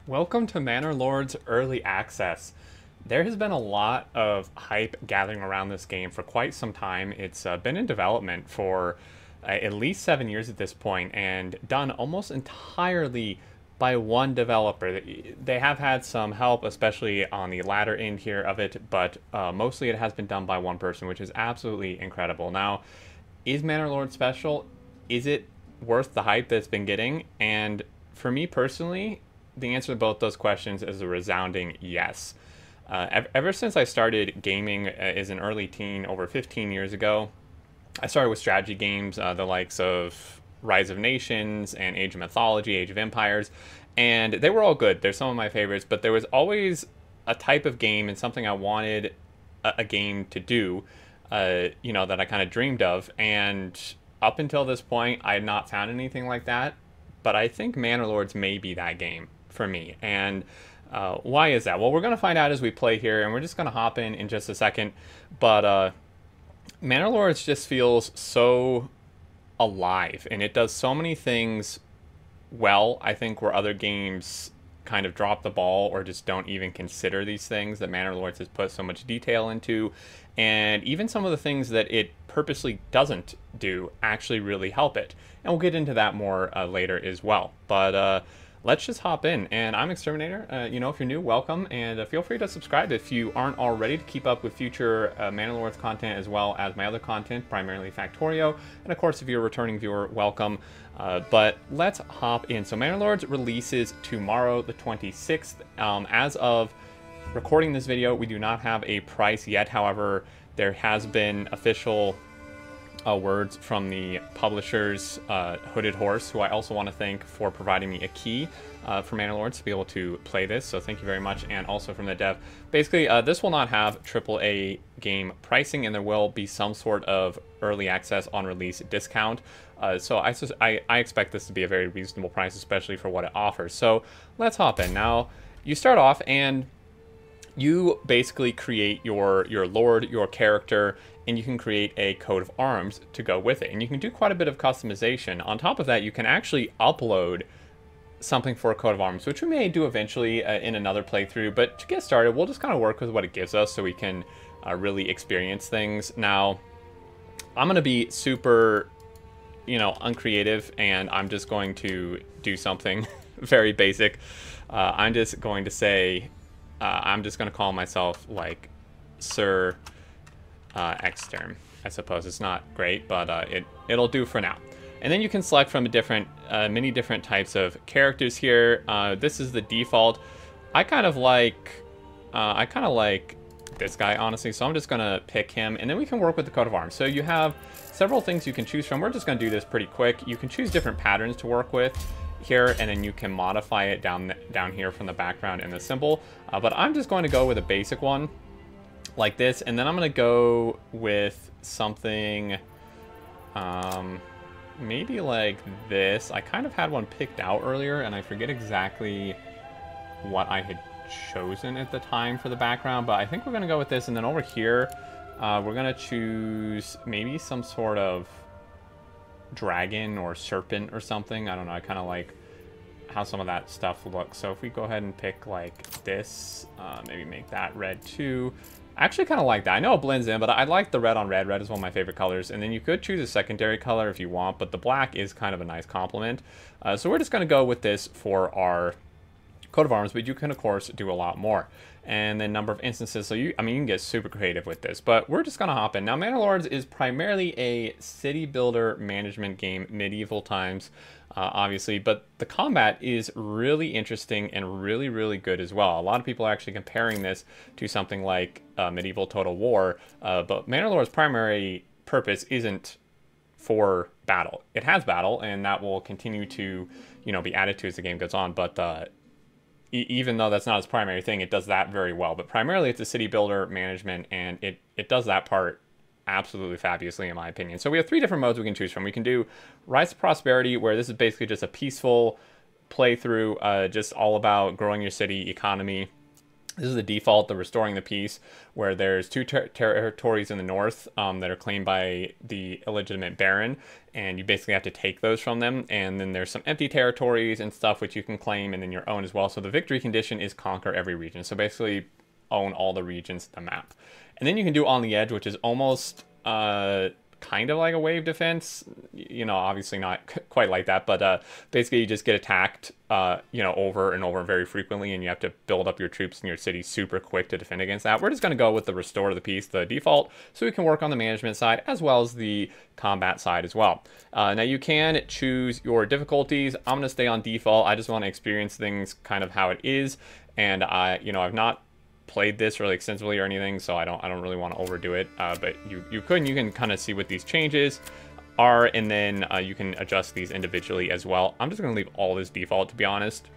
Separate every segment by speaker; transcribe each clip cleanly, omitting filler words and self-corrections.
Speaker 1: Welcome to Manor Lords Early Access. There has been a lot of hype gathering around this game for quite some time. It's been in development for at least 7 years at this point and done almost entirely by one developer. They have had some help, especially on the latter end here of it, but mostly it has been done by one person, which is absolutely incredible. Now, is Manor Lords special? Is it worth the hype that's been getting? And for me personally, the answer to both those questions is a resounding yes. Ever since I started gaming as an early teen over 15 years ago, I started with strategy games, the likes of Rise of Nations and Age of Mythology, Age of Empires, and they were all good. They're some of my favorites, but there was always a type of game and something I wanted a game to do, that I kind of dreamed of. And up until this point, I had not found anything like that. But I think Manor Lords may be that game for me. And why is that? Well, we're going to find out as we play here, and we're just going to hop in just a second. But Manor Lords just feels so alive, and it does so many things well, I think, where other games kind of drop the ball or just don't even consider these things that Manor Lords has put so much detail into. And even some of the things that it purposely doesn't do actually really help it. And we'll get into that more later as well. But let's just hop in. And I'm Exterminator. If you're new, welcome. And feel free to subscribe if you aren't already to keep up with future Manor Lords content as well as my other content, primarily Factorio. And of course, if you're a returning viewer, welcome. But let's hop in. So Manor Lords releases tomorrow, the 26th. As of recording this video, we do not have a price yet. However, there has been official words from the publishers, Hooded Horse, who I also want to thank for providing me a key for Manor Lords to be able to play this. So thank you very much. And also from the dev. Basically, this will not have AAA game pricing, and there will be some sort of early access on release discount. So I expect this to be a very reasonable price, especially for what it offers. So let's hop in. Now, you start off and you basically create your lord, your character, and you can create a coat of arms to go with it. And you can do quite a bit of customization. On top of that, you can actually upload something for a coat of arms, which we may do eventually in another playthrough. But to get started, we'll just kind of work with what it gives us so we can really experience things. Now, I'm going to be super, uncreative, and I'm just going to do something very basic. I'm just going to say, I'm just going to call myself, like, Sir Exterm. I suppose it's not great, but it'll do for now. And then you can select from many different types of characters here. This is the default. I kind of like this guy, honestly, so I'm just going to pick him, and then we can work with the coat of arms. So you have several things you can choose from. We're just going to do this pretty quick. You can choose different patterns to work with here, and then you can modify it down here from the background and the symbol. But I'm just going to go with a basic one like this, and then I'm going to go with something maybe like this. I kind of had one picked out earlier, and I forget exactly what I had chosen at the time for the background, but I think we're going to go with this. And then over here, we're going to choose maybe some sort of dragon or serpent or something. I don't know. I kind of like how some of that stuff looks. So if we go ahead and pick like this, maybe make that red too. I actually kind of like that. I know it blends in, but I like the red on red. Red is one of my favorite colors. And then you could choose a secondary color if you want, but the black is kind of a nice complement. So we're just going to go with this for our coat of arms, but you can, of course, do a lot more. And then number of instances. So you can get super creative with this, but we're just going to hop in. Now, Manor Lords is primarily a city builder management game, medieval times, obviously, but the combat is really interesting and really, really good as well. A lot of people are actually comparing this to something like medieval Total War, but Manor Lords' primary purpose isn't for battle. It has battle, and that will continue to, be added to as the game goes on, but even though that's not its primary thing, it does that very well. But primarily it's a city builder management, and it does that part absolutely fabulously, in my opinion. So we have 3 different modes we can choose from. We can do Rise to Prosperity, where this is basically just a peaceful playthrough, just all about growing your city economy. This is the default, the restoring the peace, where there's two territories in the north that are claimed by the illegitimate baron, and you basically have to take those from them. And then there's some empty territories and stuff which you can claim and then your own as well. So the victory condition is conquer every region. So basically own all the regions of the map. And then you can do on the edge, which is almost kind of like a wave defense, you know, obviously not quite like that, but basically you just get attacked, you know, over and over very frequently, and you have to build up your troops in your city super quick to defend against that. We're just going to go with the restore the peace, the default, so we can work on the management side as well as the combat side as well. Now you can choose your difficulties. I'm going to stay on default. I just want to experience things kind of how it is, and I've not played this really extensively or anything, so I don't really want to overdo it, but you can kind of see what these changes are, and then you can adjust these individually as well. I'm just going to leave all this default, to be honest,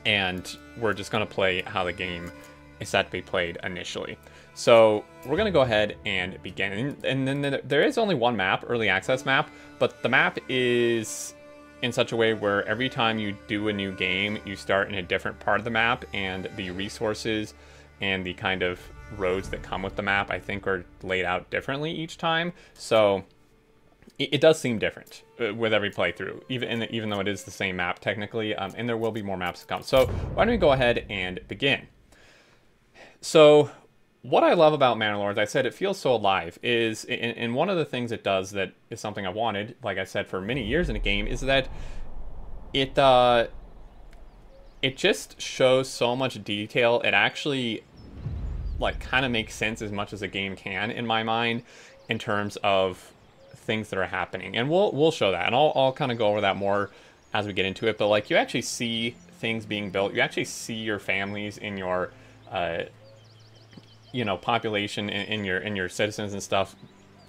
Speaker 1: and we're just going to play how the game is set to be played initially. So we're going to go ahead and begin, and then there is only one map, early access map, but the map is in such a way where every time you do a new game, you start in a different part of the map, and the resources and the kind of roads that come with the map, I think, are laid out differently each time. So it does seem different with every playthrough, even though it is the same map technically, and there will be more maps to come. So why don't we go ahead and begin? So what I love about Manor Lords, I said it feels so alive, is, and one of the things it does that is something I wanted, like I said, for many years in a game, is that it just shows so much detail. It actually like kind of makes sense as much as a game can in my mind in terms of things that are happening, and we'll show that, and I'll kind of go over that more as we get into it. But like, you actually see things being built, you actually see your families in your population, in your citizens and stuff,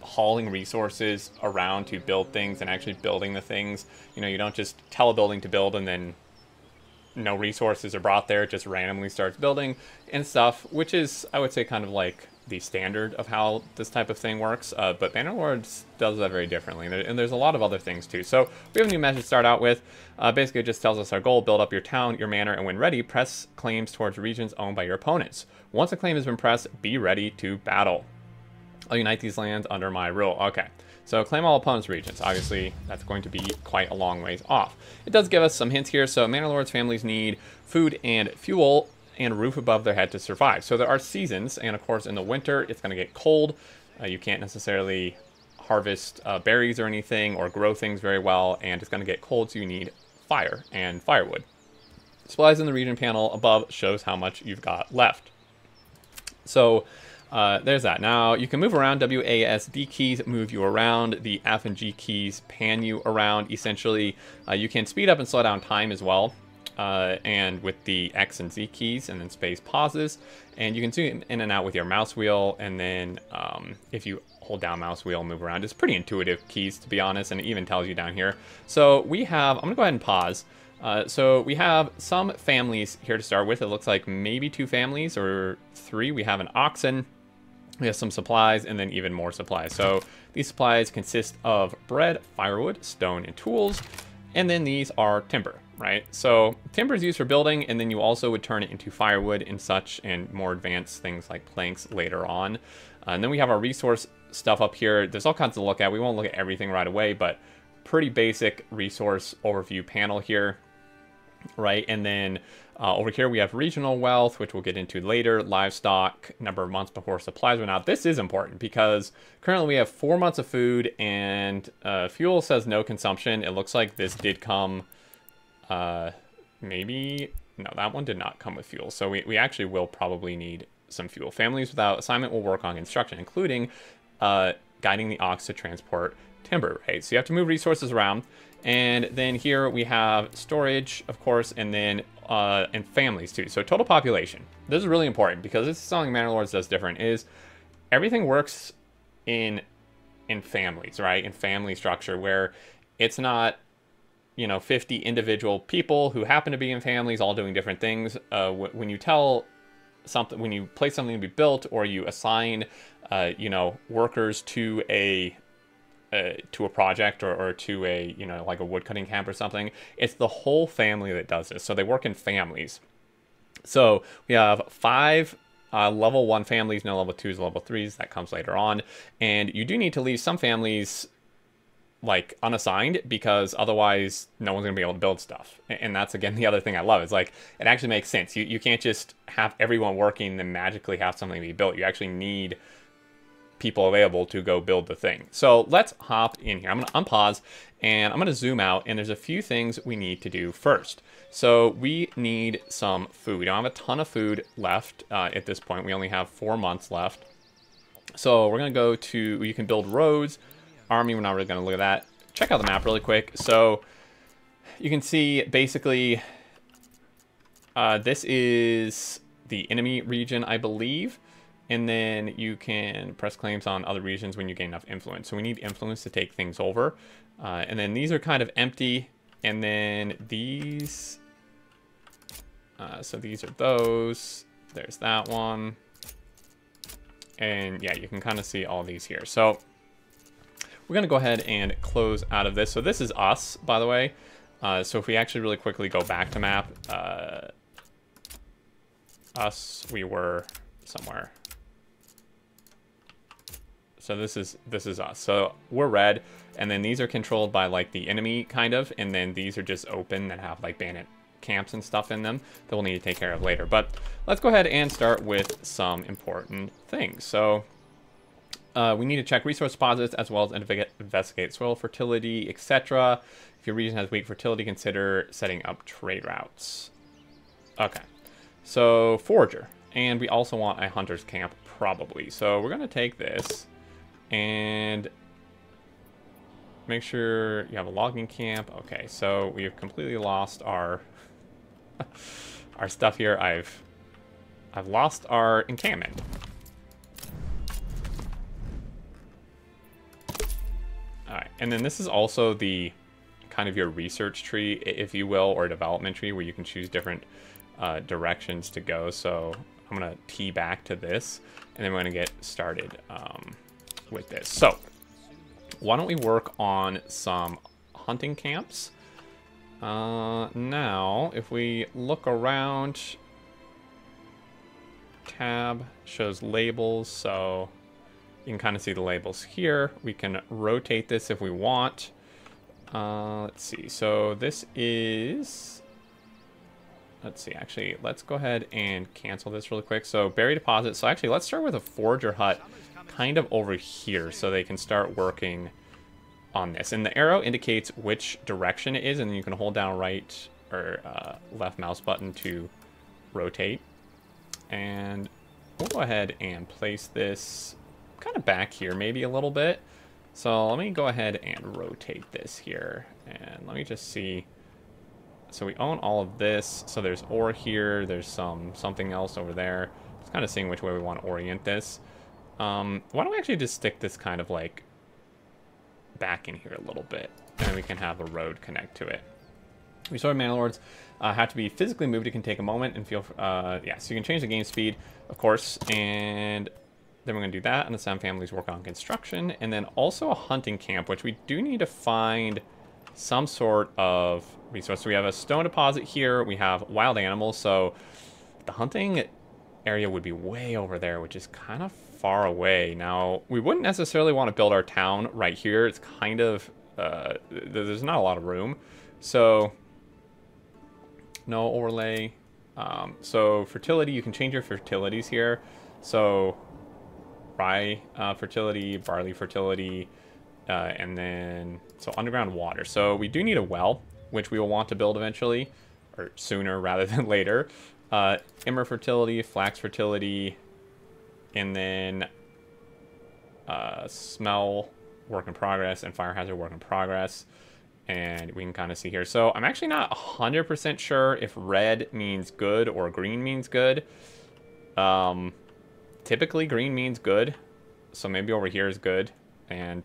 Speaker 1: hauling resources around to build things and actually building the things. You know, you don't just tell a building to build and then no resources are brought there, it just randomly starts building and stuff, which is, I would say, kind of like the standard of how this type of thing works. But Manor Lords does that very differently, and there's a lot of other things too. So we have a new message to start out with. Basically, it just tells us our goal: build up your town, your manor, and when ready, press claims towards regions owned by your opponents. Once a claim has been pressed, be ready to battle. I'll unite these lands under my rule. Okay. So claim all opponents' regions. Obviously, that's going to be quite a long ways off. It does give us some hints here. So Manor Lords families need food and fuel and a roof above their head to survive. So there are seasons, and of course in the winter it's going to get cold. You can't necessarily harvest berries or anything or grow things very well, and it's going to get cold, so you need fire and firewood. Supplies in the region panel above shows how much you've got left. So there's that. Now you can move around. WASD keys move you around. The F and G keys pan you around. Essentially, you can speed up and slow down time as well. And with the X and Z keys, and then space pauses, and you can zoom in and out with your mouse wheel. And then if you hold down mouse wheel, move around. It's pretty intuitive keys, to be honest, and it even tells you down here. So we have, I'm gonna go ahead and pause. So we have some families here to start with. It looks like maybe 2 families or 3. We have an oxen. We have some supplies, and then even more supplies. So these supplies consist of bread, firewood, stone, and tools. And then these are timber, right? So timber is used for building, and then you also would turn it into firewood and such, and more advanced things like planks later on. And then we have our resource stuff up here. There's all kinds to look at. We won't look at everything right away, but pretty basic resource overview panel here, right? And then over here we have regional wealth, which we'll get into later, livestock, number of months before supplies run out. This is important because currently we have 4 months of food, and fuel says no consumption. It looks like this did come, maybe, no, that one did not come with fuel. So we actually will probably need some fuel. Families without assignment will work on construction, including guiding the ox to transport timber, right? So you have to move resources around. And then here we have storage, of course, and then and families too. So total population. This is really important because this is something Manor Lords does different, is everything works in families, right? In family structure, where it's not, 50 individual people who happen to be in families all doing different things. When you tell something, when you place something to be built, or you assign, workers to a project or to a, like a woodcutting camp or something, it's the whole family that does this. So they work in families. So we have 5 level 1 families, no level 2s, level 3s. That comes later on. And you do need to leave some families like unassigned, because otherwise no one's gonna be able to build stuff. And that's, again, the other thing I love, is like, it actually makes sense. You can't just have everyone working and then magically have something be built. You actually need people available to go build the thing. So let's hop in here. I'm gonna unpause and I'm gonna zoom out, and there's a few things we need to do first. So we need some food. We don't have a ton of food left at this point. We only have 4 months left. So we're gonna go to, you can build roads, army, we're not really gonna look at that. Check out the map really quick. So you can see basically this is the enemy region, I believe. And then you can press claims on other regions when you gain enough influence. So we need influence to take things over. And then these are kind of empty. And then these, so these are those. There's that one. And yeah, you can kind of see all these here. So we're going to go ahead and close out of this. So this is us, by the way. So if we actually really quickly go back to map, us, we were somewhere. So this is us. So we're red, and then these are controlled by like the enemy kind of, and then these are just open that have like bandit camps and stuff in them that we'll need to take care of later. But let's go ahead and start with some important things. So we need to check resource deposits as well as investigate soil fertility, etc. If your region has weak fertility, consider setting up trade routes. Okay, so forager, and we also want a hunter's camp probably. So we're gonna take this and make sure you have a logging camp. Okay, so we have completely lost our our stuff here. I've lost our encampment. All right, and then this is also the kind of your research tree, if you will, or development tree, where you can choose different directions to go. So I'm gonna tee back to this, and then we're gonna get started with this. So why don't we work on some hunting camps? Now, if we look around, tab shows labels, so you can kind of see the labels here. We can rotate this if we want. Let's see, so this is, let's see, actually, let's go ahead and cancel this really quick. So berry deposit, so actually let's start with a forager hut kind of over here so they can start working on this. And the arrow indicates which direction it is, and then you can hold down right or left mouse button to rotate. And we'll go ahead and place this kind of back here maybe a little bit. So let me go ahead and rotate this here, and let me just see. So we own all of this. So there's ore here, there's something else over there. Just kind of seeing which way we want to orient this. Why don't we actually just stick this kind of like back in here a little bit, and then we can have a road connect to it. Restore Manor Lords have to be physically moved. It can take a moment and feel, yeah, so you can change the game speed, of course, and then we're going to do that, and the Sam families work on construction, and then also a hunting camp, which we do need to find some sort of resource. So we have a stone deposit here, we have wild animals, so the hunting area would be way over there, which is kind of far away. Now, we wouldn't necessarily want to build our town right here. It's kind of, there's not a lot of room. So, no overlay. So, fertility, you can change your fertilities here. So, rye fertility, barley fertility, and then, so underground water. So, we do need a well, which we will want to build eventually, or sooner rather than later. Emmer fertility, flax fertility, and then smell work in progress, and fire hazard work in progress. And we can kind of see here. So I'm actually not 100% sure if red means good or green means good. Typically green means good, so maybe over here is good, and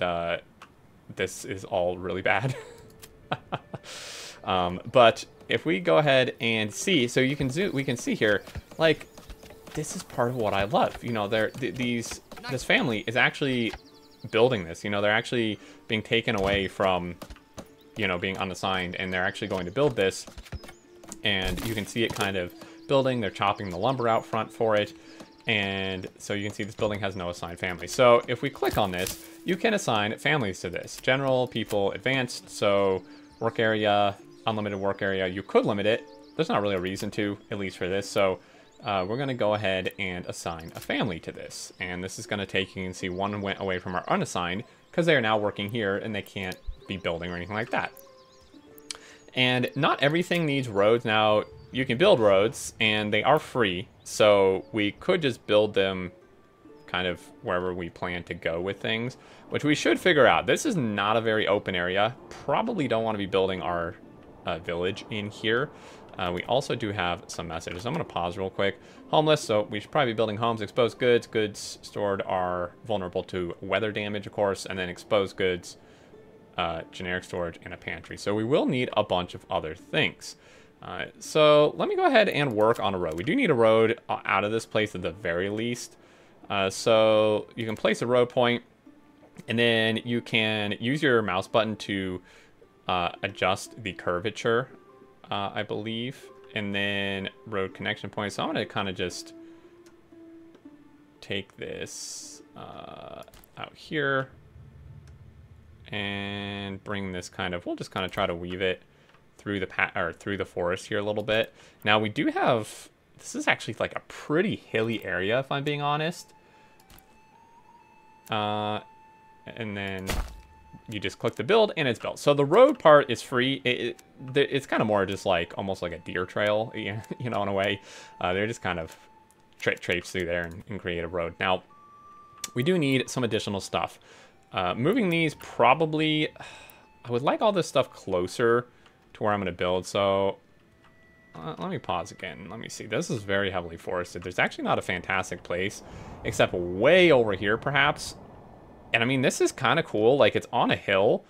Speaker 1: this is all really bad. But if we go ahead and see, so you can zoom, we can see here, like, this is part of what I love. You know, this family is actually building this. You know, they're actually being taken away from, you know, being unassigned, and they're actually going to build this. And you can see it kind of building. They're chopping the lumber out front for it. And so you can see this building has no assigned family. So if we click on this, you can assign families to this. General, people, advanced. So work area, unlimited work area. You could limit it. There's not really a reason to, at least for this. So we're going to go ahead and assign a family to this. And this is going to take, you can see one went away from our unassigned because they are now working here and they can't be building or anything like that. And not everything needs roads. Now, you can build roads and they are free. So we could just build them kind of wherever we plan to go with things, which we should figure out. This is not a very open area. Probably don't want to be building our village in here. We also do have some messages. I'm going to pause real quick. Homeless, so we should probably be building homes. Exposed goods. Goods stored are vulnerable to weather damage, of course. And then exposed goods, generic storage, and a pantry. So we will need a bunch of other things. So let me go ahead and work on a road. We do need a road out of this place at the very least. So you can place a road point, and then you can use your mouse button to adjust the curvature, I believe, and then road connection point. So I'm going to kind of just take this out here and bring this kind of, we'll just kind of try to weave it through the through the forest here a little bit. Now we do have, this is actually like a pretty hilly area if I'm being honest. And then you just click the build and it's built. So the road part is free. It's kind of more just like almost like a deer trail, you know, in a way. They're just kind of traipse through there and create a road. Now we do need some additional stuff. Moving these probably, I would like all this stuff closer to where I'm going to build. So let me pause again. Let me see. This is very heavily forested. There's actually not a fantastic place except way over here perhaps. And I mean, this is kind of cool. Like it's on a hill.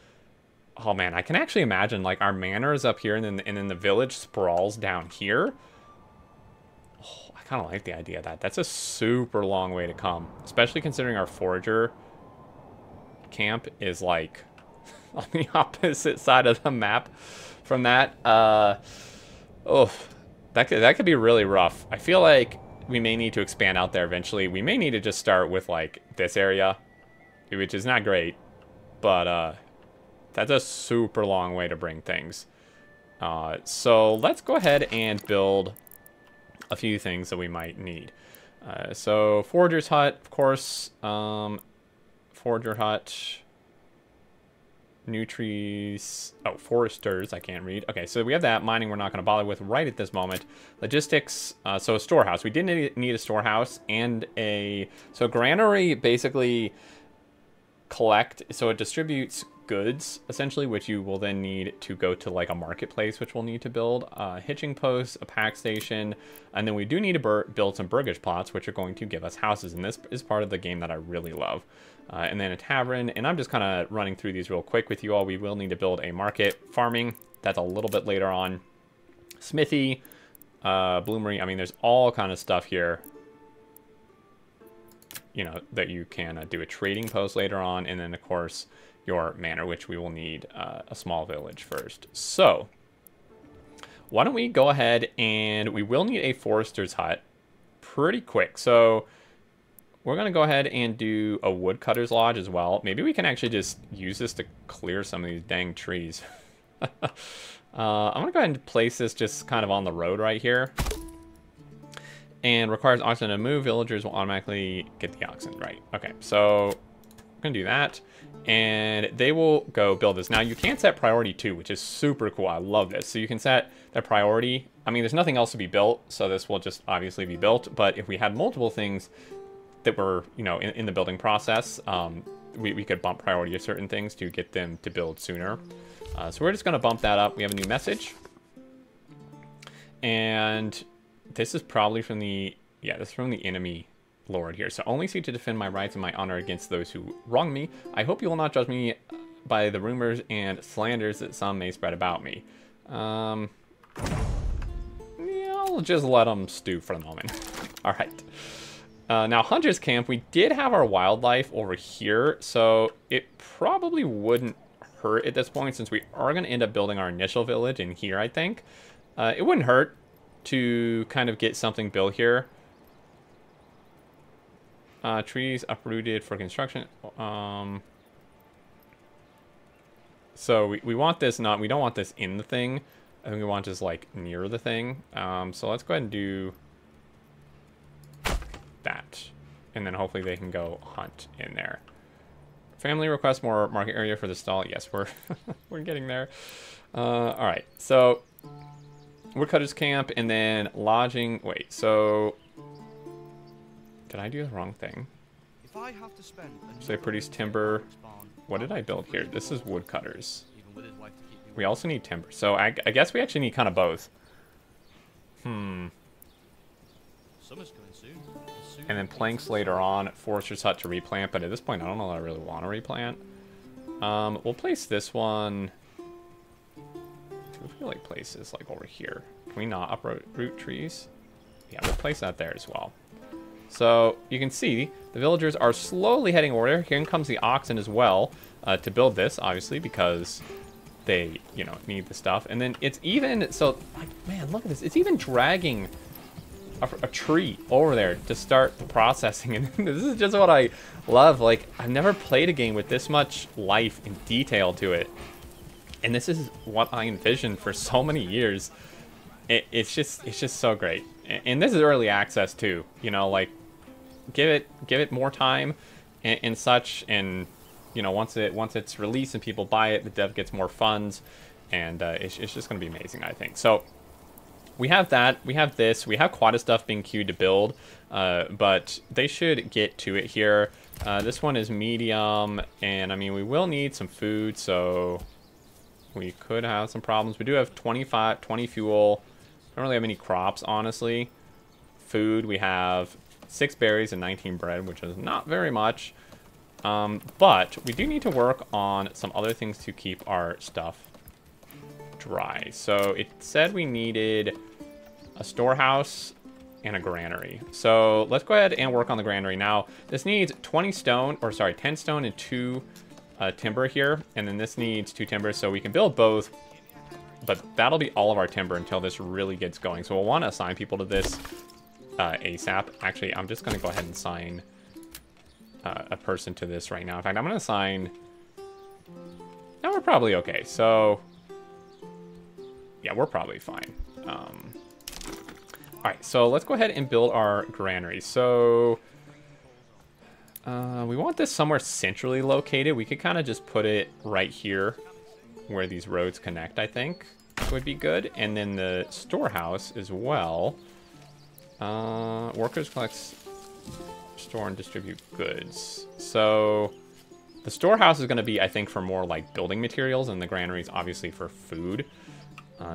Speaker 1: Oh man, I can actually imagine like our manor is up here and then the village sprawls down here. Oh, I kind of like the idea of that. That's a super long way to come, especially considering our forager camp is like on the opposite side of the map from that. Oh, that could be really rough. I feel like we may need to expand out there eventually. We may need to just start with like this area, which is not great, but that's a super long way to bring things. So let's go ahead and build a few things that we might need. So forager's hut, of course. Forager hut. New trees. Oh, foresters. I can't read. Okay, so we have that. Mining we're not going to bother with right at this moment. Logistics. So a storehouse. We did need a storehouse and a... So granary basically collect... So it distributes goods, essentially, which you will then need to go to like a marketplace, which we'll need to build. Hitching posts, a pack station, and then we do need to build some burgage plots, which are going to give us houses. And this is part of the game that I really love. And then a tavern, and I'm just kind of running through these real quick with you all. We will need to build a market. Farming, that's a little bit later on. Smithy, bloomery, I mean, there's all kind of stuff here, you know, that you can do a trading post later on. And then, of course, your manor, which we will need a small village first. So, why don't we go ahead and we will need a forester's hut pretty quick. So, we're going to go ahead and do a woodcutter's lodge as well. Maybe we can actually just use this to clear some of these dang trees. I'm going to go ahead and place this just kind of on the road right here. And requires oxen to move. Villagers will automatically get the oxen. Right. Okay, so we're going to do that. And they will go build this. Now, you can set priority too, which is super cool. I love this. So you can set the priority. I mean, there's nothing else to be built, so this will just obviously be built. But if we had multiple things that were, you know, in the building process, we could bump priority of certain things to get them to build sooner. So we're just going to bump that up. We have a new message. And this is probably from the, yeah, this is from the enemy lord here. So only seek to defend my rights and my honor against those who wrong me. I hope you will not judge me by the rumors and slanders that some may spread about me. Yeah, I'll just let them stew for the moment. All right. Now, Hunter's Camp, we did have our wildlife over here, so it probably wouldn't hurt at this point since we are going to end up building our initial village in here, I think. It wouldn't hurt. to kind of get something built here. Trees uprooted for construction. So we want this not, we don't want this in the thing. I think we want this like near the thing. So let's go ahead and do that. And then hopefully they can go hunt in there. Family requests more market area for the stall. Yes, we're we're getting there. All right, so woodcutters camp and then lodging. Wait, so did I do the wrong thing?
Speaker 2: If I have to spend
Speaker 1: So they produce timber. What did I build here? This is woodcutters. We also need timber. So I guess we actually need kind of both.
Speaker 2: Summer's coming soon.
Speaker 1: And then planks later on. Forester's hut to replant. But at this point, I don't know that I really want to replant. We'll place this one. I feel like place this like over here. Can we not uproot trees? Yeah, we'll place that there as well. So you can see the villagers are slowly heading over there. Here comes the oxen as well to build this, obviously, because they, you know, need the stuff. And then it's even, so, like, man, look at this. It's even dragging a tree over there to start the processing. And this is just what I love. Like, I've never played a game with this much life and detail to it. And this is what I envisioned for so many years. It's just so great. And this is early access too, you know, like give it more time and such, and you know, once it's released and people buy it, the dev gets more funds, and it's just gonna be amazing, I think. So we have that, we have this, we have quite a stuff being queued to build, but they should get to it here. This one is medium, and I mean, we will need some food, so we could have some problems. We do have 20 fuel. Don't really have any crops, honestly. Food, we have 6 berries and 19 bread, which is not very much. But we do need to work on some other things to keep our stuff dry. So it said we needed a storehouse and a granary. So let's go ahead and work on the granary. Now, this needs 10 stone and 2 timber here. And then this needs 2 timber, so we can build both. But that'll be all of our timber until this really gets going. So we'll want to assign people to this ASAP. Actually, I'm just going to go ahead and assign a person to this right now. In fact, I'm going to assign... No, we're probably okay. So, yeah, we're probably fine. All right, so let's go ahead and build our granary. So, we want this somewhere centrally located. We could kind of just put it right here, where these roads connect, I think, would be good. And then the storehouse as well. Workers collect, store, and distribute goods. So the storehouse is going to be, I think, for more like building materials, and the granary is obviously for food.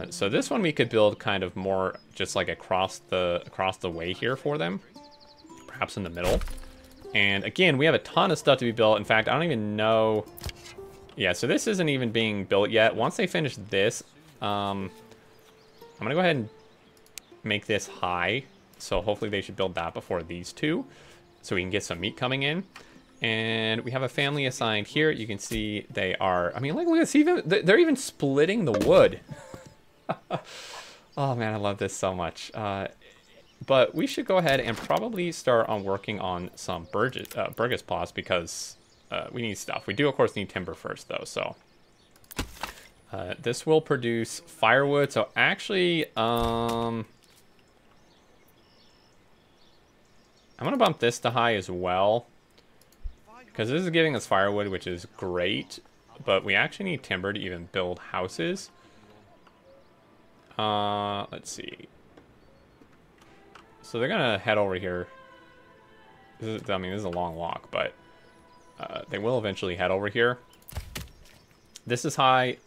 Speaker 1: So this one we could build kind of more just like across the way here for them, perhaps in the middle. And again, we have a ton of stuff to be built. In fact, I don't even know. Yeah, so this isn't even being built yet. Once they finish this, I'm going to go ahead and make this high. So hopefully they should build that before these two, so we can get some meat coming in. And we have a family assigned here. You can see they are, I mean, look at this, they're even splitting the wood. Oh man, I love this so much. But we should go ahead and probably start on working on some Burgess plots, because we need stuff. We do, of course, need timber first, though, so. This will produce firewood. So, actually, I'm going to bump this to high as well, because this is giving us firewood, which is great. But we actually need timber to even build houses. Let's see. So, they're going to head over here. This is, I mean, this is a long walk, but... they will eventually head over here. This is high,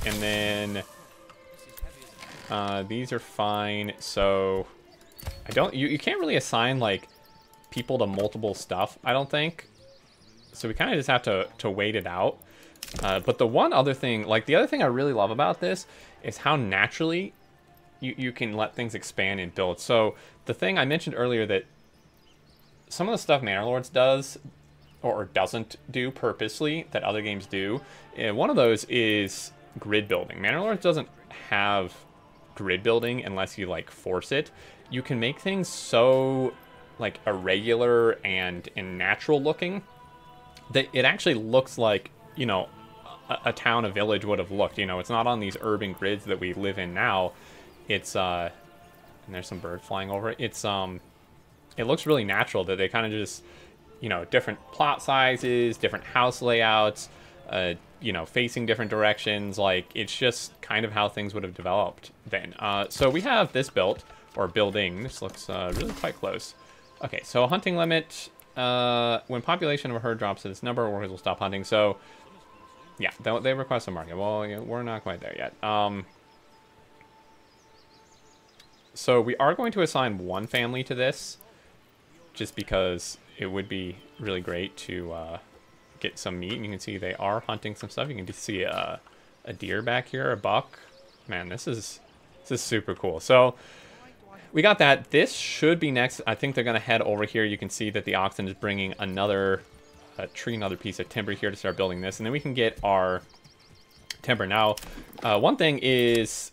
Speaker 1: and then these are fine. So I don't. You can't really assign like people to multiple stuff, I don't think. So we kind of just have to wait it out. But the one other thing, like the other thing I really love about this is how naturally you can let things expand and build. So the thing I mentioned earlier, that some of the stuff Manor Lords does or doesn't do purposely that other games do, and one of those is grid building. Manor Lords doesn't have grid building unless you like force it, you can make things so like irregular and natural looking that it actually looks like, you know, a town, a village would have looked. You know, it's not on these urban grids that we live in now. It's and there's some bird flying over it. It's it looks really natural that they kind of just, you know, different plot sizes, different house layouts, you know, facing different directions. Like, it's just kind of how things would have developed then. So we have this built, or building. This looks really quite close. Okay, so hunting limit. When population of a herd drops to this number, workers will stop hunting. So, yeah, they request a market. Well, yeah, we're not quite there yet. So we are going to assign one family to this, just because it would be really great to get some meat. And you can see they are hunting some stuff. You can just see a deer back here, a buck. Man, this is super cool. So we got that. This should be next. I think they're going to head over here. You can see that the oxen is bringing another tree, another piece of timber here to start building this. And then we can get our timber. Now, one thing is,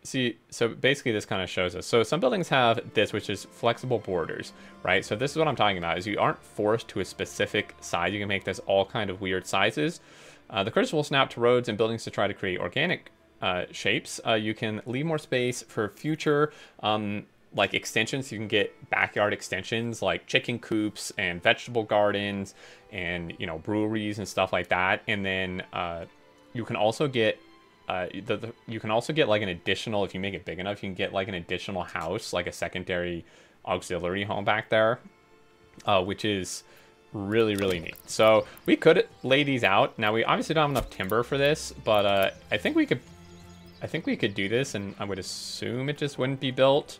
Speaker 1: see, so basically this kind of shows us. So some buildings have this, which is flexible borders, right? So this is what I'm talking about, is you aren't forced to a specific size. You can make this all kind of weird sizes. The critters will snap to roads and buildings to try to create organic shapes. You can leave more space for future like extensions. You can get backyard extensions like chicken coops and vegetable gardens and, you know, breweries and stuff like that. And then you can also get you can also get like an additional, if you make it big enough, you can get like an additional house, like a secondary auxiliary home back there, which is really, really neat. So we could lay these out. Now, we obviously don't have enough timber for this, but I think we could do this, and I would assume it just wouldn't be built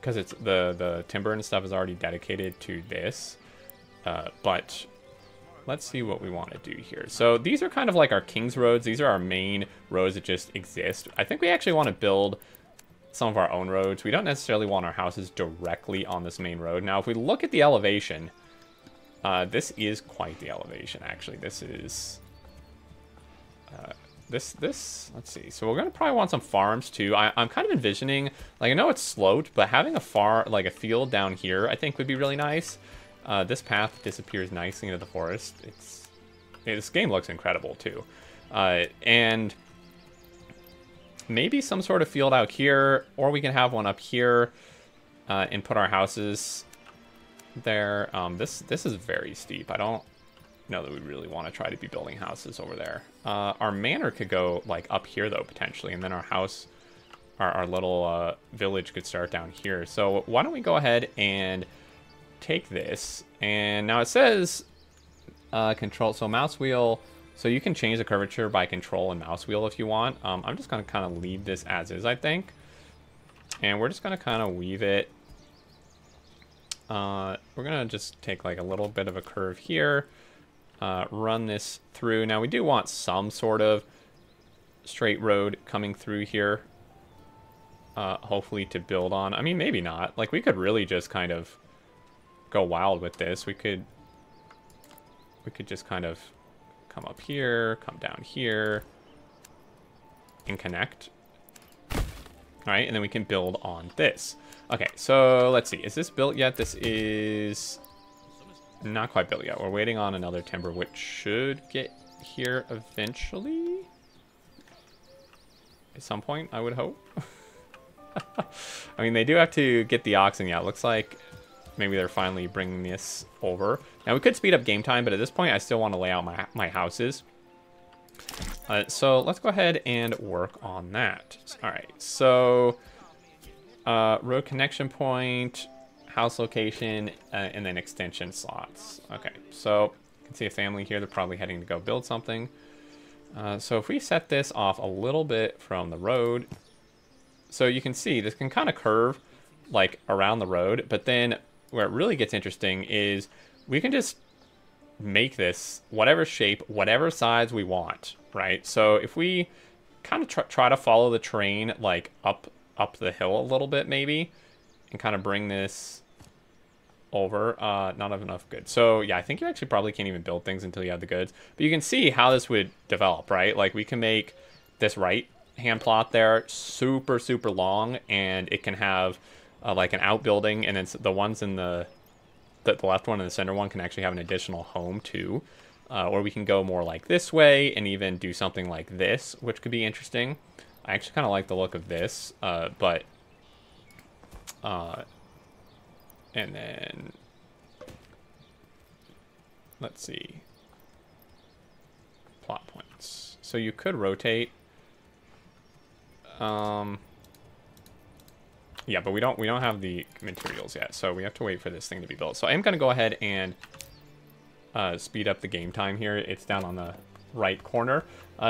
Speaker 1: because it's the timber and stuff is already dedicated to this. But let's see what we want to do here. So these are kind of like our King's roads. These are our main roads that just exist. I think we actually want to build some of our own roads. We don't necessarily want our houses directly on this main road. Now, if we look at the elevation, this is quite the elevation, actually. This is... let's see. So we're going to probably want some farms too. I'm kind of envisioning, like, I know it's sloped, but having a farm, like a field down here, I think would be really nice. This path disappears nicely into the forest. This game looks incredible too. And maybe some sort of field out here, or we can have one up here and put our houses there. This is very steep. I don't know that we really want to try to be building houses over there. Our manor could go like up here though, potentially, and then our house, our little village could start down here. So why don't we go ahead and take this, and now it says control, so mouse wheel, so you can change the curvature by control and mouse wheel if you want. I'm just going to kind of leave this as is, I think, and we're just going to kind of weave it. We're going to just take like a little bit of a curve here, run this through. Now we do want some sort of straight road coming through here, hopefully to build on. I mean, maybe not. Like, we could really just kind of go wild with this. We could just kind of come up here, come down here, and connect. All right, and then we can build on this. Okay, so let's see. Is this built yet? This is not quite built yet. We're waiting on another timber, which should get here eventually. At some point, I would hope. I mean, they do have to get the oxen. Yeah, it looks like maybe they're finally bringing this over. Now, we could speed up game time, but at this point, I still want to lay out my houses. So let's go ahead and work on that. All right, so road connection point, house location, and then extension slots. Okay, so you can see a family here. They're probably heading to go build something. So if we set this off a little bit from the road, so you can see this can kind of curve like around the road, but then where it really gets interesting is we can just make this whatever shape, whatever size we want, right? So if we kind of try to follow the terrain like up the hill a little bit maybe, and kind of bring this over, not have enough goods. So yeah, I think you actually probably can't even build things until you have the goods, but you can see how this would develop, right? Like, we can make this right hand plot there, super, super long, and it can have like an outbuilding, and then the ones in the left one and the center one can actually have an additional home too. Or we can go more like this way and even do something like this, which could be interesting. I actually kind of like the look of this, but... and then... Let's see. Plot points. So you could rotate. Yeah, but we don't have the materials yet, so we have to wait for this thing to be built. So I'm going to go ahead and speed up the game time here. It's down on the right corner,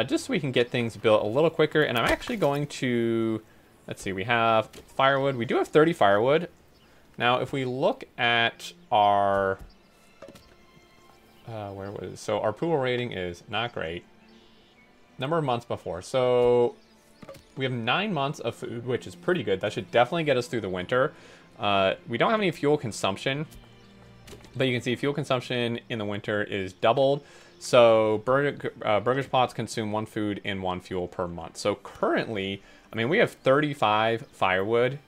Speaker 1: just so we can get things built a little quicker. And I'm actually going to, let's see, we have firewood. We do have 30 firewood. Now, if we look at our, so our approval rating is not great. Number of months before. So we have 9 months of food, which is pretty good. That should definitely get us through the winter. We don't have any fuel consumption, but you can see fuel consumption in the winter is doubled. So burgers plots consume 1 food and 1 fuel per month. So currently, I mean, we have 35 firewood.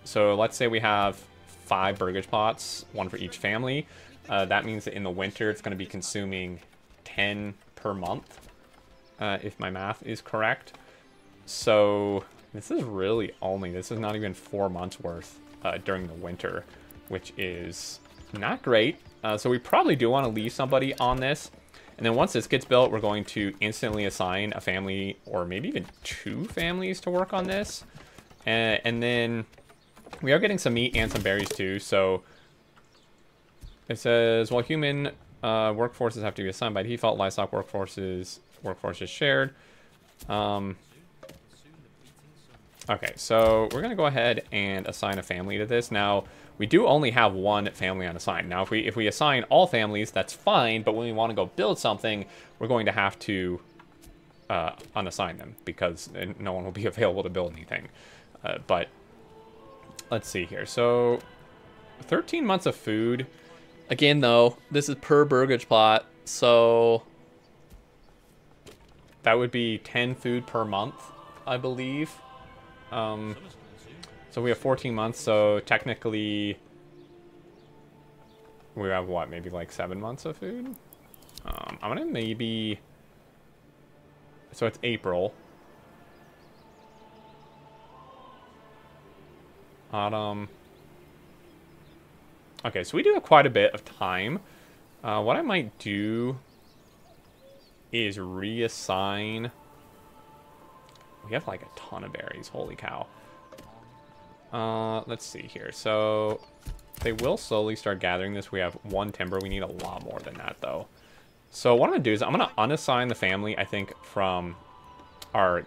Speaker 1: So let's say we have 5 burgers plots, 1 for each family. That means that in the winter, it's going to be consuming 10 per month, if my math is correct. So this is really only, this is not even 4 months worth during the winter, which is not great. So we probably do want to leave somebody on this. And then once this gets built, we're going to instantly assign a family or maybe even 2 families to work on this. And then we are getting some meat and some berries too. So it says, while human workforces have to be assigned by default, livestock workforce is shared. Okay, so we're going to go ahead and assign a family to this. Now, we do only have 1 family unassigned. Now, if we assign all families, that's fine, but when we want to go build something, we're going to have to unassign them because no one will be available to build anything. But let's see here. So 13 months of food. Again, though, this is per burgage plot, so that would be 10 food per month, I believe. So we have 14 months, so technically we have what, maybe like 7 months of food? I'm gonna maybe, so it's April. Autumn. Okay, so we do have quite a bit of time. What I might do is reassign. We have like a ton of berries. Holy cow. Let's see here. So they will slowly start gathering this. We have 1 timber. We need a lot more than that, though. So what I'm going to do is I'm going to unassign the family, I think, from our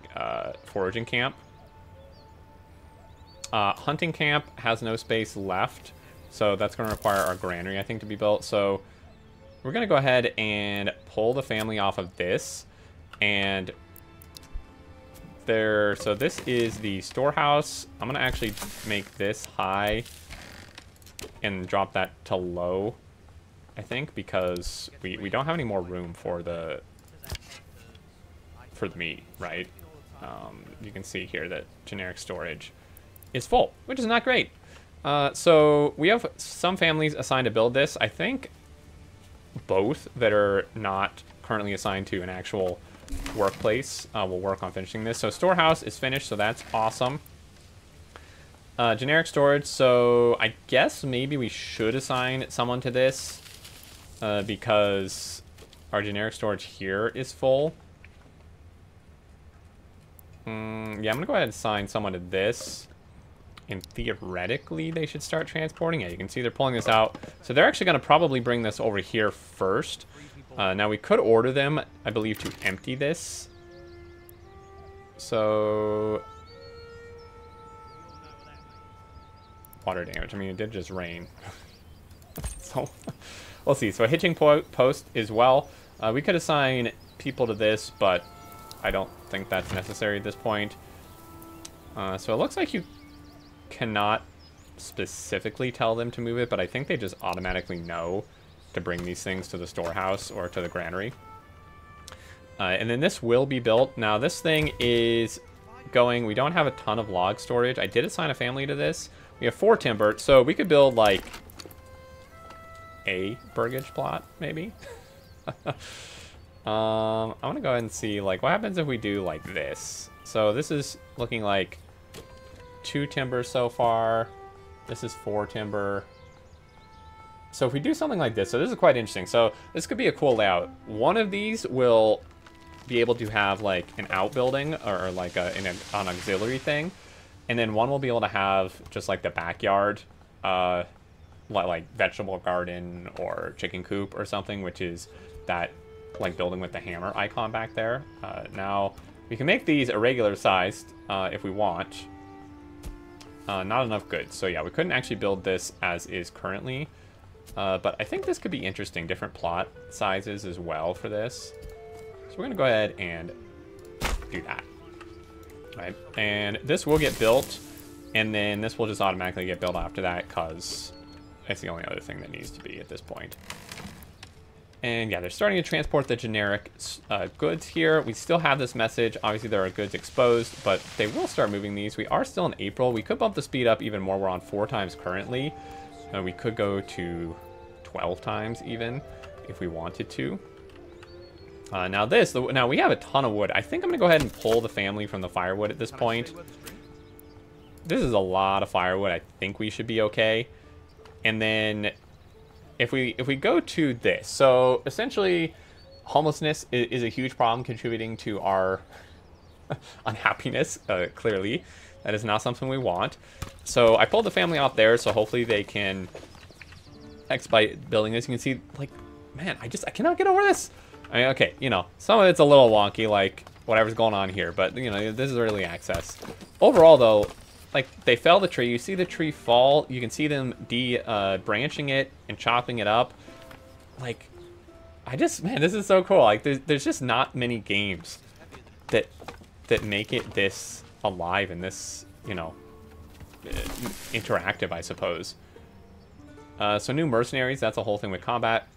Speaker 1: foraging camp. Hunting camp has no space left. So that's going to require our granary, I think, to be built. So we're going to go ahead and pull the family off of this. And there, so this is the storehouse. I'm going to actually make this high and drop that to low, I think, because we don't have any more room for the meat, right? You can see here that generic storage is full, which is not great. So we have some families assigned to build this. I think both that are not currently assigned to an actual workplace will work on finishing this. So storehouse is finished, so that's awesome. Generic storage, so I guess maybe we should assign someone to this because our generic storage here is full. Yeah, I'm gonna go ahead and assign someone to this. And theoretically, they should start transporting it. You can see they're pulling this out. So they're actually going to probably bring this over here first. Now, we could order them, I believe, to empty this. So water damage. I mean, it did just rain. So we'll see. So a hitching post as well. We could assign people to this, but I don't think that's necessary at this point. So it looks like you cannot specifically tell them to move it, but I think they just automatically know to bring these things to the storehouse or to the granary. And then this will be built. Now this thing is going. We don't have a ton of log storage. I did assign a family to this. We have 4 timber, so we could build like a burgage plot, maybe. I'm gonna go ahead and see like what happens if we do like this. So this is looking like 2 timber so far. This is 4 timber. So if we do something like this, so this is quite interesting. So this could be a cool layout. One of these will be able to have like an outbuilding or like an auxiliary thing. And then one will be able to have just like the backyard, like vegetable garden or chicken coop or something, which is that like building with the hammer icon back there. Now we can make these irregular sized if we want. Not enough goods. So yeah, we couldn't actually build this as is currently. But I think this could be interesting. Different plot sizes as well for this. So we're going to go ahead and do that. Right. And this will get built. And then this will just automatically get built after that because that's the only other thing that needs to be at this point. And yeah, they're starting to transport the generic goods here. We still have this message. Obviously, there are goods exposed, but they will start moving these. We are still in April. We could bump the speed up even more. We're on 4 times currently. We could go to 12 times even if we wanted to. Now we have a ton of wood. I think I'm going to go ahead and pull the family from the firewood at this point. This is a lot of firewood. I think we should be okay. And then if we go to this, so essentially homelessness is a huge problem contributing to our unhappiness, clearly. That is not something we want. So I pulled the family out there, so hopefully they can expedite building this. You can see, like, man, I cannot get over this. I mean, okay, you know, some of it's a little wonky, like whatever's going on here, but you know, this is early access. Overall, though, like they fell the tree. You see the tree fall. You can see them branching it and chopping it up. Like, man, this is so cool. Like, there's just not many games that make it this alive and this, you know, interactive, I suppose. So new mercenaries, that's a whole thing with combat.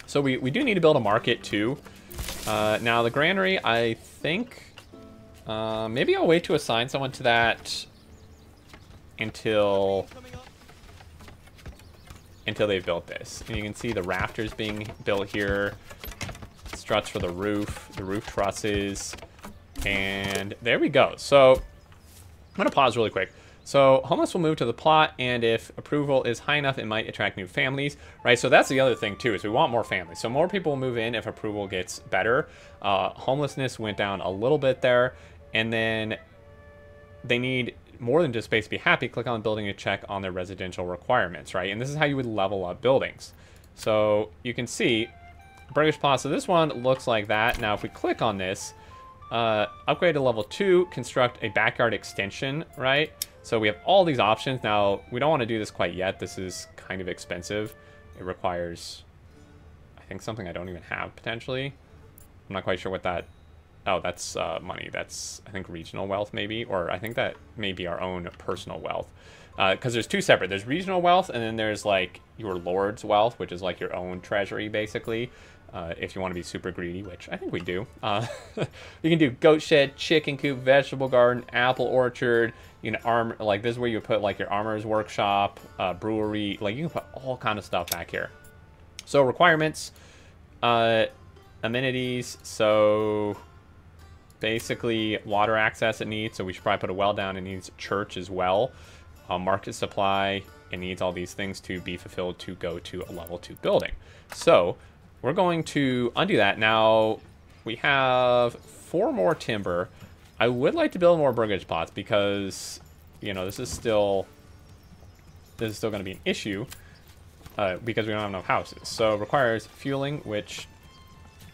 Speaker 1: So we do need to build a market too. Now the granary, I think maybe I'll wait to assign someone to that until they've built this. And you can see the rafters being built here, struts for the roof trusses. And there we go. So I'm going to pause really quick. So homeless will move to the plot, and if approval is high enough, it might attract new families, right? So that's the other thing too, is we want more families. So more people will move in if approval gets better. Homelessness went down a little bit there, and then they need more than just space to be happy. Click on the building to check on their residential requirements, right? And this is how you would level up buildings. So you can see British plot. So this one looks like that. Now if we click on this, upgrade to level 2, construct a backyard extension, right? So we have all these options. Now, we don't want to do this quite yet. This is kind of expensive. It requires, I think, something I don't even have, potentially. I'm not quite sure what that... Oh, that's money. That's, I think, regional wealth, maybe. Or I think that may be our own personal wealth. Because there's 2 separate. There's regional wealth, and then there's, like, your lord's wealth, which is, like, your own treasury, basically. If you want to be super greedy, which I think we do. You can do goat shed, chicken coop, vegetable garden, apple orchard. You can like this is where you put like your armorer's workshop, brewery. Like you can put all kind of stuff back here. So requirements, amenities. So basically water access it needs. So we should probably put a well down. It needs church as well. Market supply. It needs all these things to be fulfilled to go to a level 2 building. So we're going to undo that. Now, we have 4 more timber. I would like to build more burgage plots because, you know, this is still going to be an issue because we don't have enough houses. So, it requires fueling, which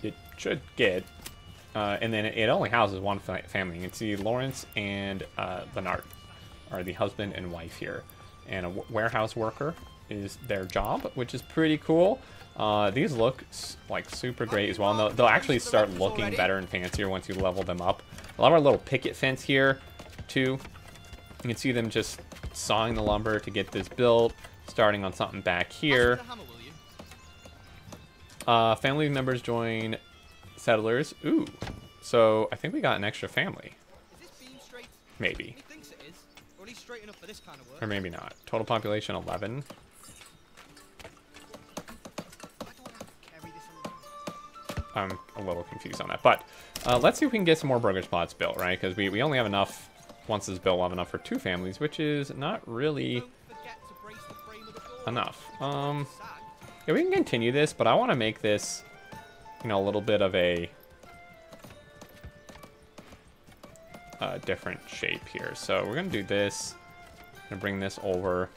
Speaker 1: it should get. And then it only houses 1 family. You can see Lawrence and Bernard are the husband and wife here. And a warehouse worker is their job, which is pretty cool. These look like super great as well. And they'll actually start looking better and fancier once you level them up. I love our little picket fence here, too. You can see them just sawing the lumber to get this built, starting on something back here. Family members join settlers. Ooh, so I think we got an extra family. Maybe.
Speaker 2: He thinks it is, or at least straight enough for this kind of work.
Speaker 1: Or maybe not. Total population 11.
Speaker 2: Why do I have to carry this around?
Speaker 1: I'm a little confused on that. But let's see if we can get some more burger spots built, right? Because we only have enough, once this built, we'll have enough for 2 families, which is not really
Speaker 2: Don't forget to brace the frame of the door.
Speaker 1: enough.
Speaker 2: Sag.
Speaker 1: Yeah, we can continue this, but I want to make this, you know, a little bit of a different shape here. So we're going to do this. I'm going to bring this over.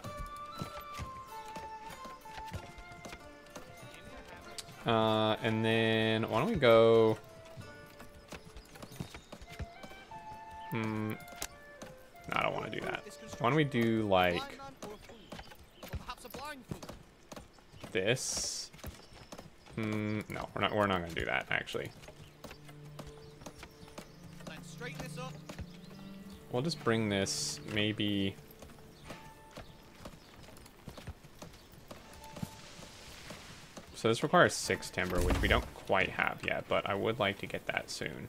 Speaker 1: And then why don't we go... No, I don't want to do that. Why don't we do, like,
Speaker 2: Blind man or a fool? Or perhaps a blind fool?
Speaker 1: this? No, we're not going to do that, actually.
Speaker 2: Let's straighten this up.
Speaker 1: We'll just bring this, maybe... So this requires 6 timber, which we don't quite have yet, but I would like to get that soon.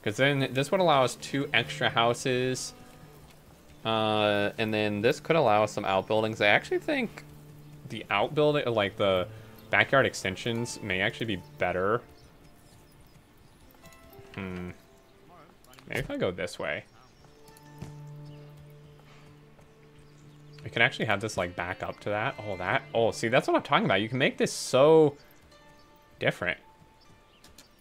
Speaker 1: Because then this would allow us 2 extra houses. And then this could allow us some outbuildings. I actually think the outbuilding, like the backyard extensions, may actually be better. Maybe if I go this way. We can actually have this like back up to that. Oh, see, that's what I'm talking about. You can make this so different.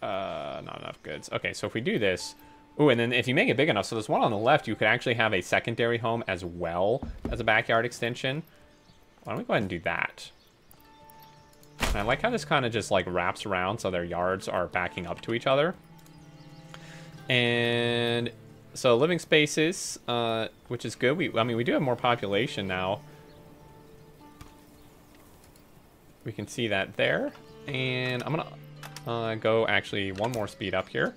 Speaker 1: Not enough goods. Okay, so if we do this, ooh, and then if you make it big enough, so there's one on the left, you could actually have a secondary home as well as a backyard extension. Why don't we go ahead and do that? And I like how this kind of just like wraps around so their yards are backing up to each other. And so living spaces, which is good. I mean, we do have more population now. We can see that there. And I'm gonna go actually one more speed up here.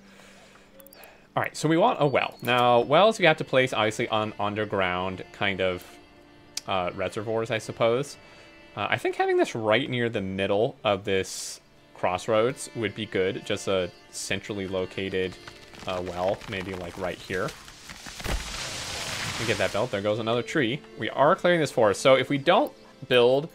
Speaker 1: All right, so we want a well. Now, wells you have to place obviously on underground kind of reservoirs, I suppose. I think having this right near the middle of this crossroads would be good. Just a centrally located well, maybe like right here. We get that built. There goes another tree. We are clearing this forest. So if we don't build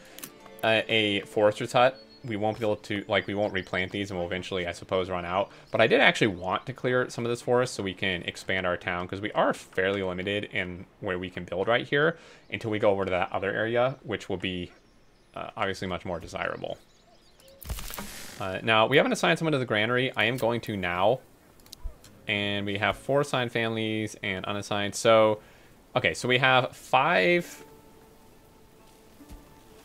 Speaker 1: a forester's hut, we won't be able to, like, we won't replant these and we'll eventually, I suppose, run out. But I did actually want to clear some of this forest so we can expand our town, because we are fairly limited in where we can build right here until we go over to that other area, which will be obviously much more desirable. Now, we haven't assigned someone to the granary. I am going to now. And we have 4 assigned families and unassigned. So, okay, so we have 5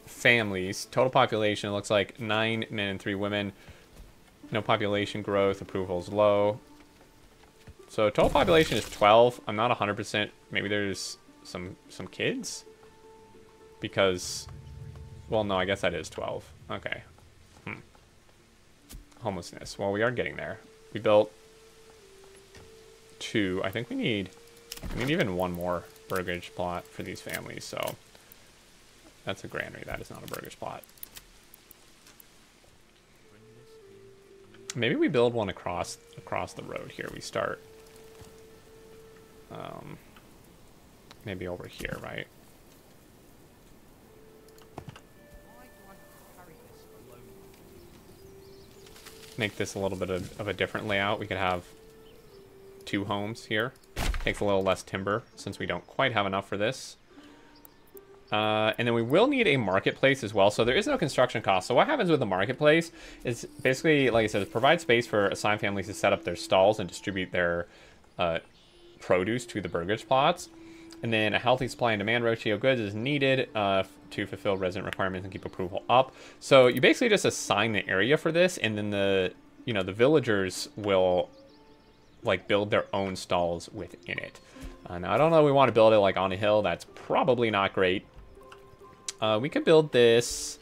Speaker 1: families. Total population, it looks like 9 men and 3 women. No population growth. Approval is low. So total population is 12. I'm not 100%. Maybe there's some kids? Because, well, no, I guess that is 12. Okay. Homelessness. Well, we are getting there. We built 2. I think we need even 1 more burgage plot for these families, so that's a granary. That is not a burgage plot. Maybe we build one across the road here. We start maybe over here, right?
Speaker 2: Why do I have to carry this alone?
Speaker 1: Make this a little bit of a different layout. We could have 2 homes here. Takes a little less timber since we don't quite have enough for this. And then we will need a marketplace as well. So there is no construction cost. So what happens with the marketplace is basically, like I said, provide space for assigned families to set up their stalls and distribute their produce to the burgage plots. And then a healthy supply and demand ratio of goods is needed to fulfill resident requirements and keep approval up. So you basically just assign the area for this, and then the villagers will like build their own stalls within it. Now I don't know if we want to build it like on a hill. That's probably not great. We could build this.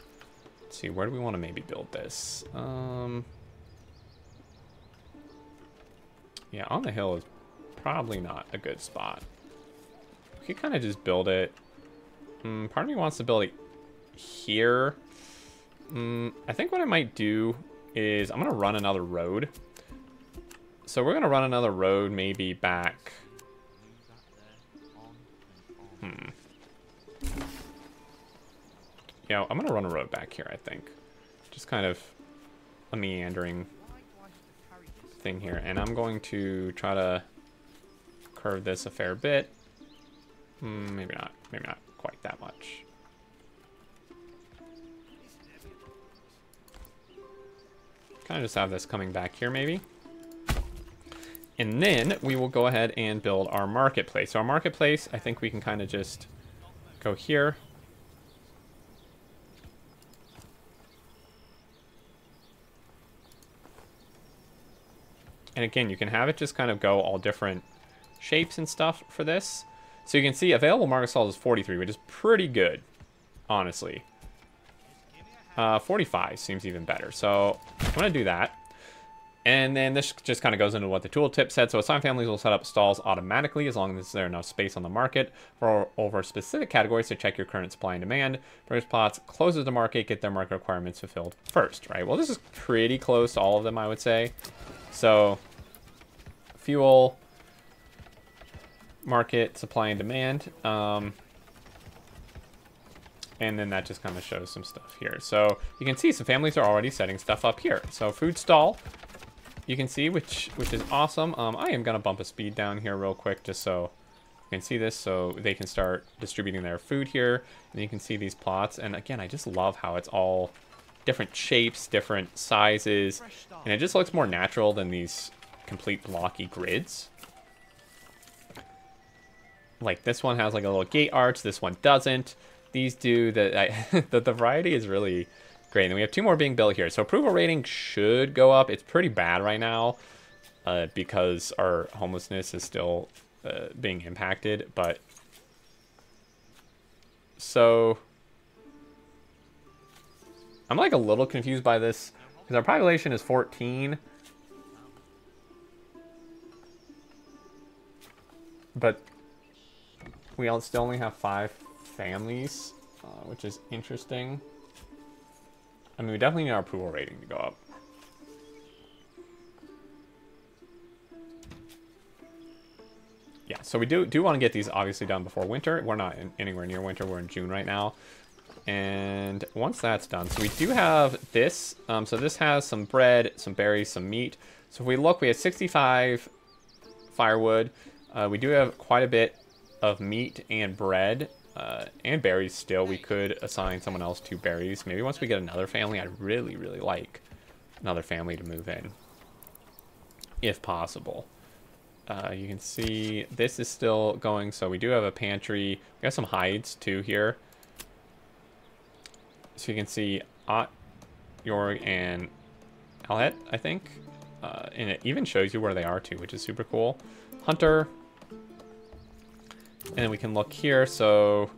Speaker 1: Let's see, where do we want to maybe build this? Yeah, on the hill is probably not a good spot. We could kind of just build it. Part of me wants to build it here. I think what I might do is I'm going to run another road. So we're going to run another road maybe back You know, I'm going to run a road back here, I think. Just kind of a meandering thing here. And I'm going to try to curve this a fair bit. Maybe not. Maybe not quite that much. Kind of just have this coming back here, maybe. And then we will go ahead and build our marketplace. So our marketplace, I think we can kind of just go here. And again, you can have it just kind of go all different shapes and stuff for this. So you can see available market stalls is 43, which is pretty good, honestly. 45 seems even better. So I'm going to do that. And then this just kind of goes into what the tooltip said. So assigned families will set up stalls automatically as long as there's enough space on the market for over specific categories to check your current supply and demand. First plots closest to market, get their market requirements fulfilled first, right? Well, this is pretty close to all of them, I would say. So fuel, market, supply and demand. And then that just kind of shows some stuff here. So you can see some families are already setting stuff up here. So food stall, you can see, which is awesome. I am going to bump a speed down here real quick just so you can see this, so they can start distributing their food here. And you can see these plots. And again, I just love how it's all different shapes, different sizes. And it just looks more natural than these complete blocky grids. Like this one has like a little gate arch. This one doesn't. These do. The variety is really great. And we have 2 more being built here. So approval rating should go up. It's pretty bad right now because our homelessness is still being impacted. But so I'm like a little confused by this because our population is 14. But we all still only have 5 families, which is interesting. I mean, we definitely need our approval rating to go up. Yeah, so we do want to get these obviously done before winter. We're not anywhere near winter. We're in June right now. And once that's done, so we do have this. So this has some bread, some berries, some meat. So if we look, we have 65 firewood. We do have quite a bit of meat and bread and berries still. We could assign someone else 2 berries. Maybe once we get another family, I'd really, really like another family to move in, if possible. You can see this is still going, so we do have a pantry. We have some hides too here. So you can see Ott, Jorg, and Alhet, I think. And it even shows you where they are too, which is super cool. Hunter. And then we can look here. So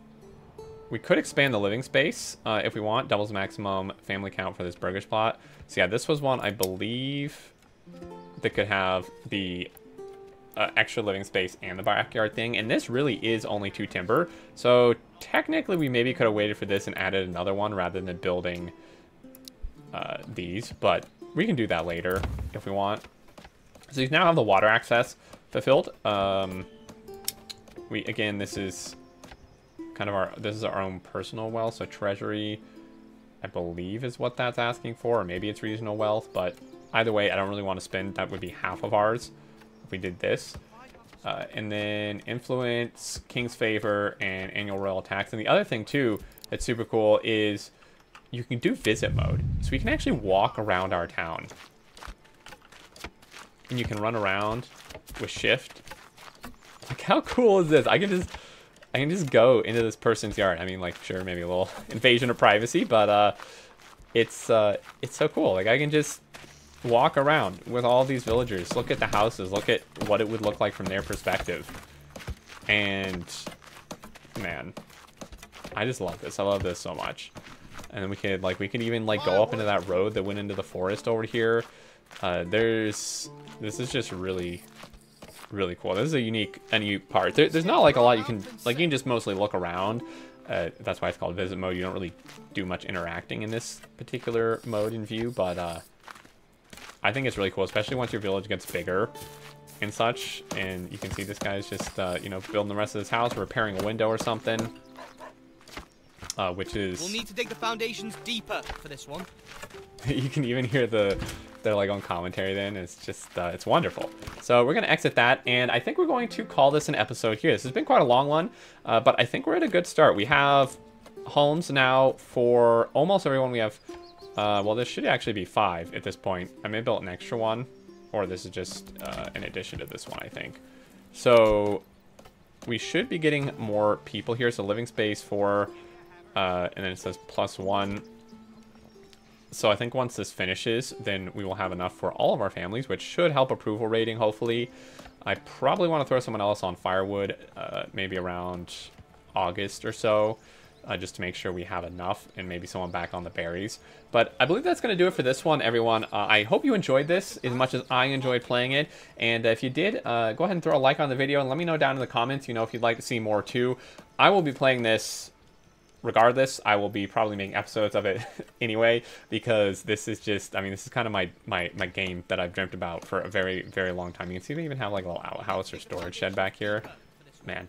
Speaker 1: we could expand the living space if we want. Doubles maximum family count for this burgish plot. So yeah, this was one I believe that could have the extra living space and the backyard thing. And this really is only 2 timber. So technically we maybe could have waited for this and added another one rather than building these. But we can do that later if we want. So you now have the water access fulfilled. Again, this is kind of this is our own personal wealth. So treasury, I believe, is what that's asking for. Or maybe it's regional wealth. But either way, I don't really want to spend. That would be half of ours if we did this. And then influence, king's favor, and annual royal tax. And the other thing too that's super cool is you can do visit mode. So we can actually walk around our town. And you can run around with shift. Like, how cool is this? I can just go into this person's yard. I mean, like, sure, maybe a little invasion of privacy, but it's so cool. Like, I can just walk around with all these villagers, look at the houses, look at what it would look like from their perspective. And man, I just love this. I love this so much. And then we could even like go up into that road that went into the forest over here. This is just really, really cool. This is a unique part. There's not like a lot you can just mostly look around. That's why it's called visit mode. You don't really do much interacting in this particular mode in view, but I think it's really cool, especially once your village gets bigger and such. And you can see this guy's just, building the rest of his house, repairing a window or something. which is...
Speaker 2: We'll need to dig the foundations deeper for this one.
Speaker 1: You can even hear they're like on commentary then. It's just, it's wonderful. So we're going to exit that, and I think we're going to call this an episode here. This has been quite a long one, but I think we're at a good start. We have homes now for almost everyone. We have, well, this should actually be 5 at this point. I may have built an extra one, or this is just in addition to this one, I think. So we should be getting more people here. So living space for, and then it says +1. So I think once this finishes, then we will have enough for all of our families, which should help approval rating, hopefully. I probably want to throw someone else on firewood, maybe around August or so, just to make sure we have enough, and maybe someone back on the berries. But I believe that's going to do it for this one, everyone. I hope you enjoyed this as much as I enjoyed playing it. And if you did, go ahead and throw a like on the video, and let me know down in the comments, if you'd like to see more too. I will be playing this regardless. I will be probably making episodes of it anyway, because this is just, I mean, this is kind of my game that I've dreamt about for a very, very long time. You can see they even have like a little outhouse or storage shed back here. Man,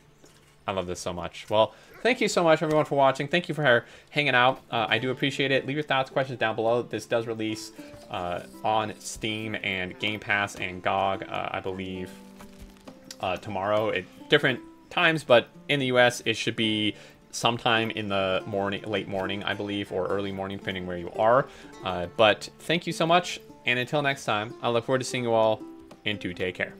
Speaker 1: I love this so much. Well, thank you so much, everyone, for watching. Thank you for hanging out. I do appreciate it. Leave your thoughts, questions down below. This does release on Steam and Game Pass and GOG, I believe, tomorrow at different times, but in the US, it should be sometime in the morning, late morning, I believe, or early morning, depending where you are. But thank you so much, and until next time, I look forward to seeing you all, and do take care.